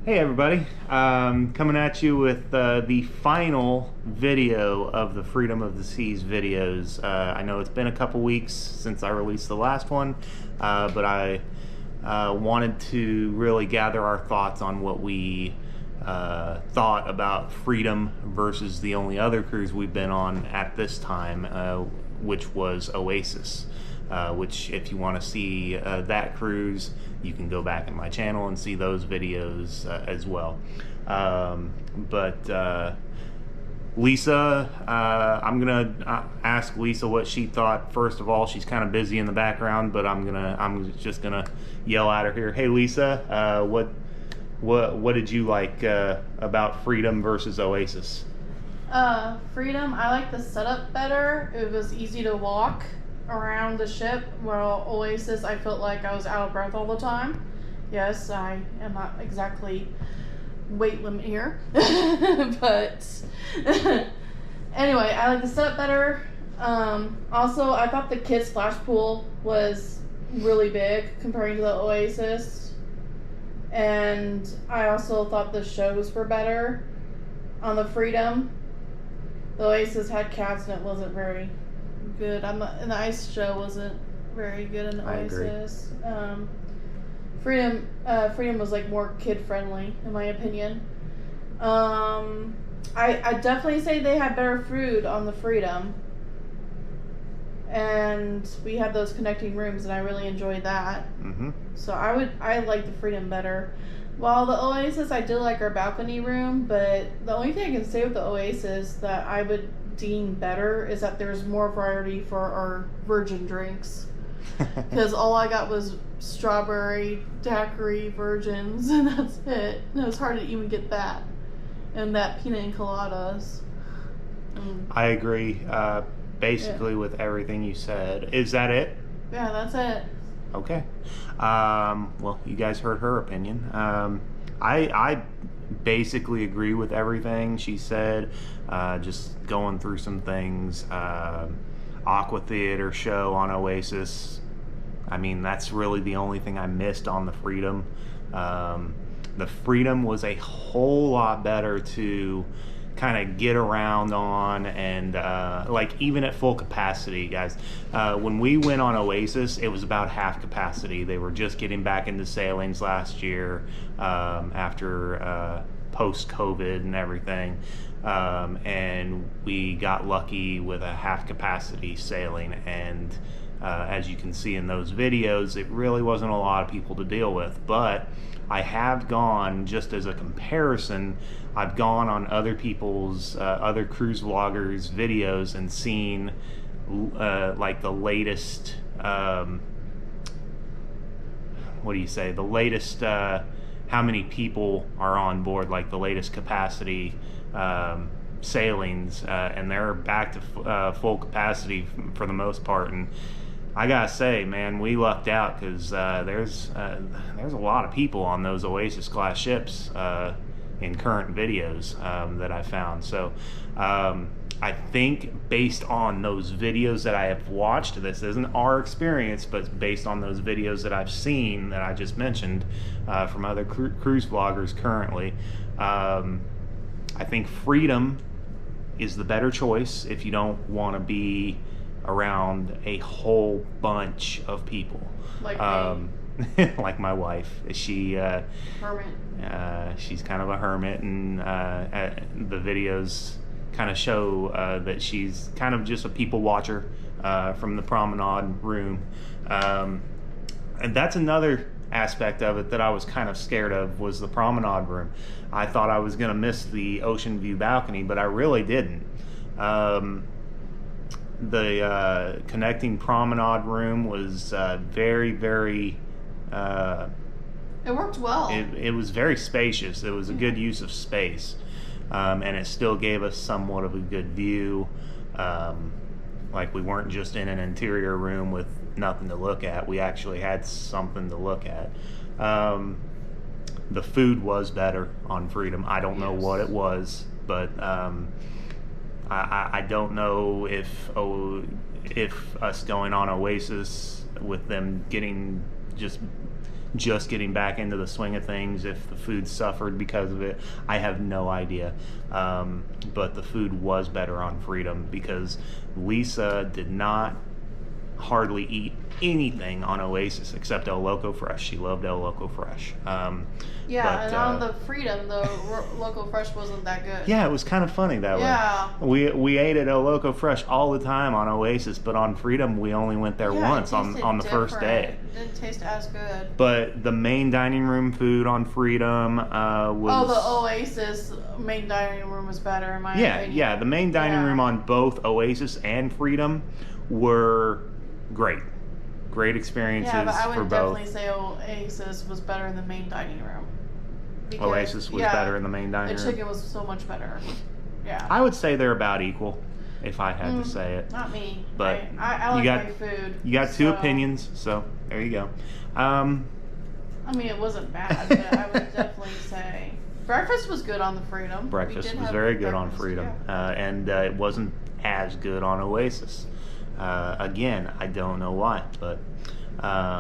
Hey everybody, coming at you with the final video of the Freedom of the Seas videos. I know it's been a couple weeks since I released the last one, but I wanted to really gather our thoughts on what we thought about Freedom versus the only other cruise we've been on at this time, which was Oasis. Which if you want to see that cruise, you can go back in my channel and see those videos as well. Lisa, I'm gonna ask Lisa what she thought. First of all, she's kind of busy in the background, but I'm just gonna yell at her here. Hey Lisa, what did you like about Freedom versus Oasis? Freedom, I like the setup better. It was easy to walk around the ship, while Oasis, I felt like I was out of breath all the time. Yes, I am not exactly weight limit here, but anyway, I like the setup better. Also, I thought the kids splash pool was really big comparing to the Oasis, and I also thought the shows were better on the Freedom. The Oasis had cats and it wasn't very good. And the ice show wasn't very good in the Oasis. Freedom was like more kid friendly in my opinion. I definitely say they had better food on the Freedom, and we had those connecting rooms and I really enjoyed that. So I like the Freedom better. While the Oasis, I did like our balcony room, but the only thing I can say with the Oasis that I would deem better is that there's more variety for our virgin drinks. Because all I got was strawberry daiquiri virgins, and that's it. And it was hard to even get that. And that pina and coladas. I agree basically with everything you said. Is that it? Yeah, that's it. Okay. Well, you guys heard her opinion. I basically agree with everything she said. Just going through some things. Aqua Theater show on Oasis. I mean, that's really the only thing I missed on the Freedom. The Freedom was a whole lot better to kind of get around on, and like even at full capacity, guys. When we went on Oasis, it was about half capacity. They were just getting back into sailings last year after post-COVID and everything, and we got lucky with a half capacity sailing, and as you can see in those videos, it really wasn't a lot of people to deal with. But I have gone, just as a comparison, I've gone on other people's, other cruise vloggers' videos and seen like the latest, what do you say, the latest, how many people are on board, like the latest capacity sailings, and they're back to full capacity for the most part. And I gotta say, man, we lucked out, because there's a lot of people on those Oasis class ships in current videos that I found. So I think based on those videos that I have watched, this isn't our experience, but based on those videos that I've seen that I just mentioned from other cruise vloggers currently, I think Freedom is the better choice if you don't want to be around a whole bunch of people. Like like my wife. Hermit. She's kind of a hermit, and the videos kind of show that she's kind of just a people watcher from the promenade room. And that's another aspect of it that I was kind of scared of, was the promenade room. I thought I was going to miss the ocean view balcony, but I really didn't. The connecting promenade room was very, very... it worked well. It was very spacious. It was a good use of space. And it still gave us somewhat of a good view. Like we weren't just in an interior room with nothing to look at. We actually had something to look at. The food was better on Freedom. I don't know what it was, but I don't know if us going on Oasis with them getting just just getting back into the swing of things, if the food suffered because of it, I have no idea. But the food was better on Freedom because Lisa did not hardly eat anything on Oasis except El Loco Fresh. She loved El Loco Fresh. And on the Freedom, the Loco Fresh wasn't that good. Yeah, it was kind of funny that way. We ate at El Loco Fresh all the time on Oasis, but on Freedom we only went there once on the first day. It didn't taste as good. But the main dining room food on Freedom was... Oh, the Oasis main dining room was better in my opinion. Yeah, the main dining room on both Oasis and Freedom were great. Great experiences for both. Yeah, but I would definitely say Oasis was better in the main dining room. Because, Oasis was better in the main dining room. The chicken was so much better. Yeah. I would say they're about equal, if I had to say it. Not me. But I like my food. You got two opinions, so there you go. I mean, it wasn't bad, but I would definitely say breakfast was good on the Freedom. Breakfast was very good on Freedom, and it wasn't as good on Oasis. Again, I don't know why, but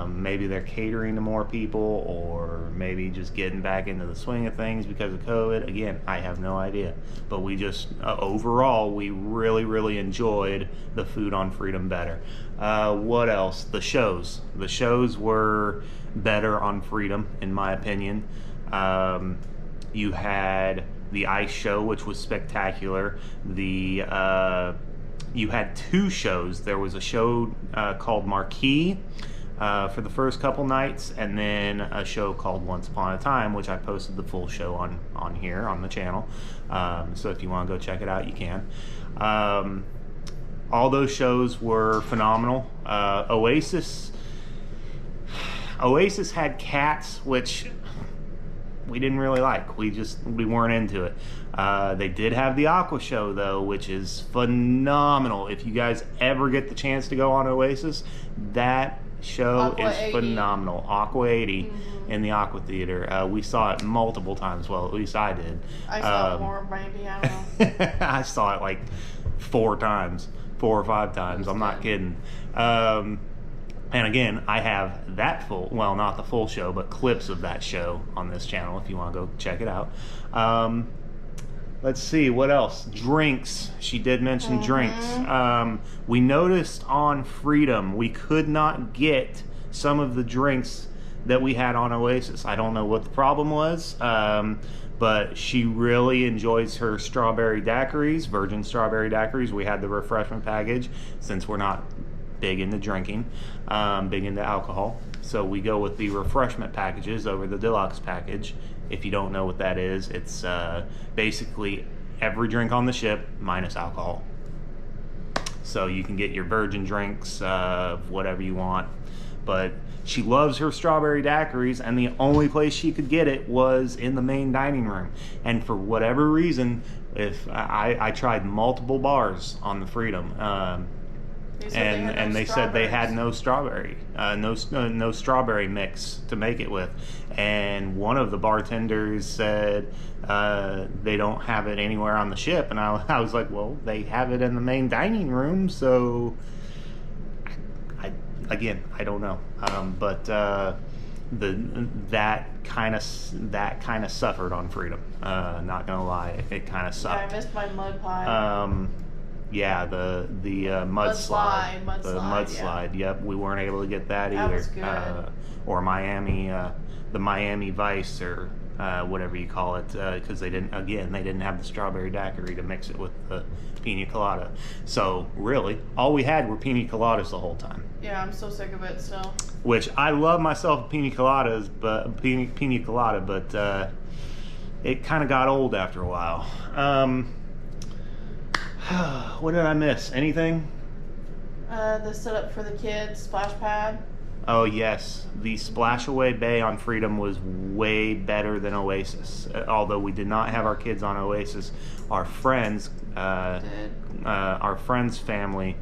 maybe they're catering to more people, or maybe just getting back into the swing of things because of COVID. Again, I have no idea. But we just, overall, we really, really enjoyed the food on Freedom better. What else? The shows. The shows were better on Freedom, in my opinion. You had the ice show, which was spectacular. You had two shows. There was a show called Marquee for the first couple nights, and then a show called Once Upon a Time, which I posted the full show on here on the channel. So if you want to go check it out, you can. All those shows were phenomenal. Oasis had Cats, which we didn't really like. We weren't into it. They did have the Aqua show though, which is phenomenal. If you guys ever get the chance to go on Oasis, that show is phenomenal. Aqua 80 in the Aqua Theater. We saw it multiple times. Well, at least I did. I saw it more, maybe. I don't know. I saw it like 4 or 5 times. I'm not kidding. And again, I have that well, not the full show, but clips of that show on this channel if you want to go check it out. Let's see, what else? Drinks. She did mention drinks. We noticed on Freedom we could not get some of the drinks that we had on Oasis. I don't know what the problem was, but she really enjoys her strawberry daiquiris, virgin strawberry daiquiris. We had the refreshment package since we're not big into drinking, big into alcohol. So we go with the refreshment packages over the deluxe package. If you don't know what that is, it's basically every drink on the ship minus alcohol. So you can get your virgin drinks, whatever you want. But she loves her strawberry daiquiris, and the only place she could get it was in the main dining room. And for whatever reason, if I tried multiple bars on the Freedom, and they said they had no strawberry, no strawberry mix to make it with, and one of the bartenders said they don't have it anywhere on the ship, and I was like, well, they have it in the main dining room, so I don't know, but that kind of suffered on Freedom. Not gonna lie, it kind of sucked. Yeah, I missed my mud pie. Yeah, the mudslide. Mudslide. Yep, we weren't able to get that either. That was good. Or Miami, the Miami Vice, or whatever you call it, because they didn't have the strawberry daiquiri to mix it with the pina colada. So really, all we had were pina coladas the whole time. Yeah, I'm so sick of it still. Which I love myself a pina colada, but it kind of got old after a while. What did I miss? Anything? The setup for the kids, splash pad. Oh yes, the Splashaway Bay on Freedom was way better than Oasis. Although we did not have our kids on Oasis, our friends, our friends' family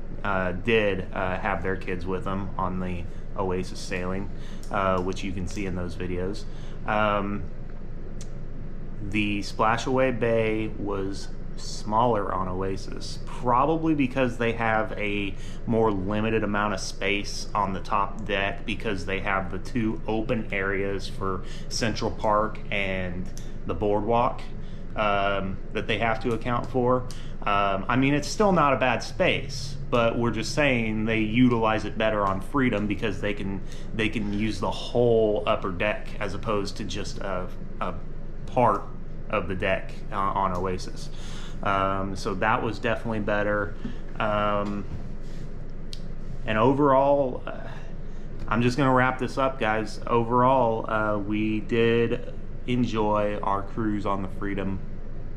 did have their kids with them on the Oasis sailing, which you can see in those videos. The Splashaway Bay was smaller on Oasis, probably because they have a more limited amount of space on the top deck, because they have the 2 open areas for Central Park and the boardwalk that they have to account for. I mean, it's still not a bad space, but we're just saying they utilize it better on Freedom because they can use the whole upper deck as opposed to just a part of the deck on Oasis. So that was definitely better. And overall, I'm just going to wrap this up, guys. Overall, we did enjoy our cruise on the Freedom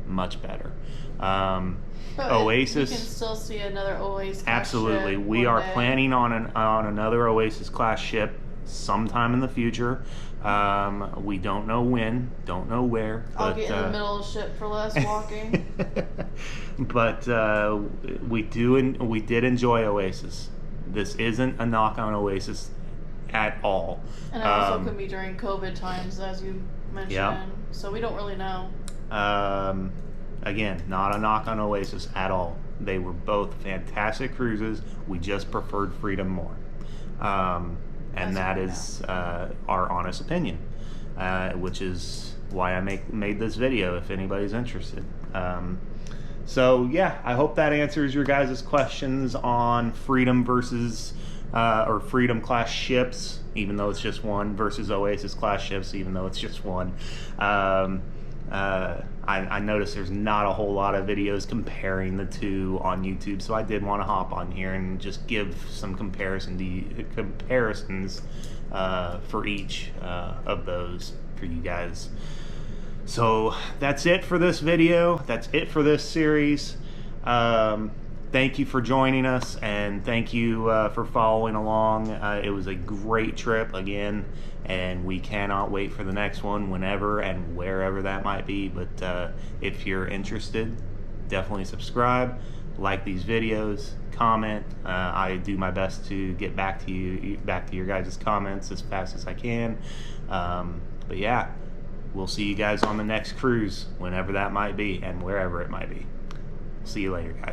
much better. Oasis, you can still see another Oasis class absolutely. ship We one are day. planning on another Oasis class ship sometime in the future. We don't know when, don't know where. I'll get in the middle of the ship for less walking. But we did enjoy Oasis. This isn't a knock on Oasis at all. And it also could be during COVID times, as you mentioned. Yeah. So we don't really know. Again, not a knock on Oasis at all. They were both fantastic cruises. We just preferred Freedom more. And that is our honest opinion, which is why I made this video, if anybody's interested. So yeah, I hope that answers your guys' questions on Freedom versus or Freedom class ships, even though it's just one, versus Oasis class ships, even though it's just one. I noticed there's not a whole lot of videos comparing the 2 on YouTube, so I did want to hop on here and just give some comparisons for each of those for you guys. So that's it for this video. That's it for this series. Thank you for joining us, and thank you for following along. It was a great trip again, and we cannot wait for the next one, whenever and wherever that might be. But if you're interested, definitely subscribe, like these videos, comment. I do my best to get back to your guys' comments as fast as I can. But yeah, we'll see you guys on the next cruise, whenever that might be and wherever it might be. See you later, guys.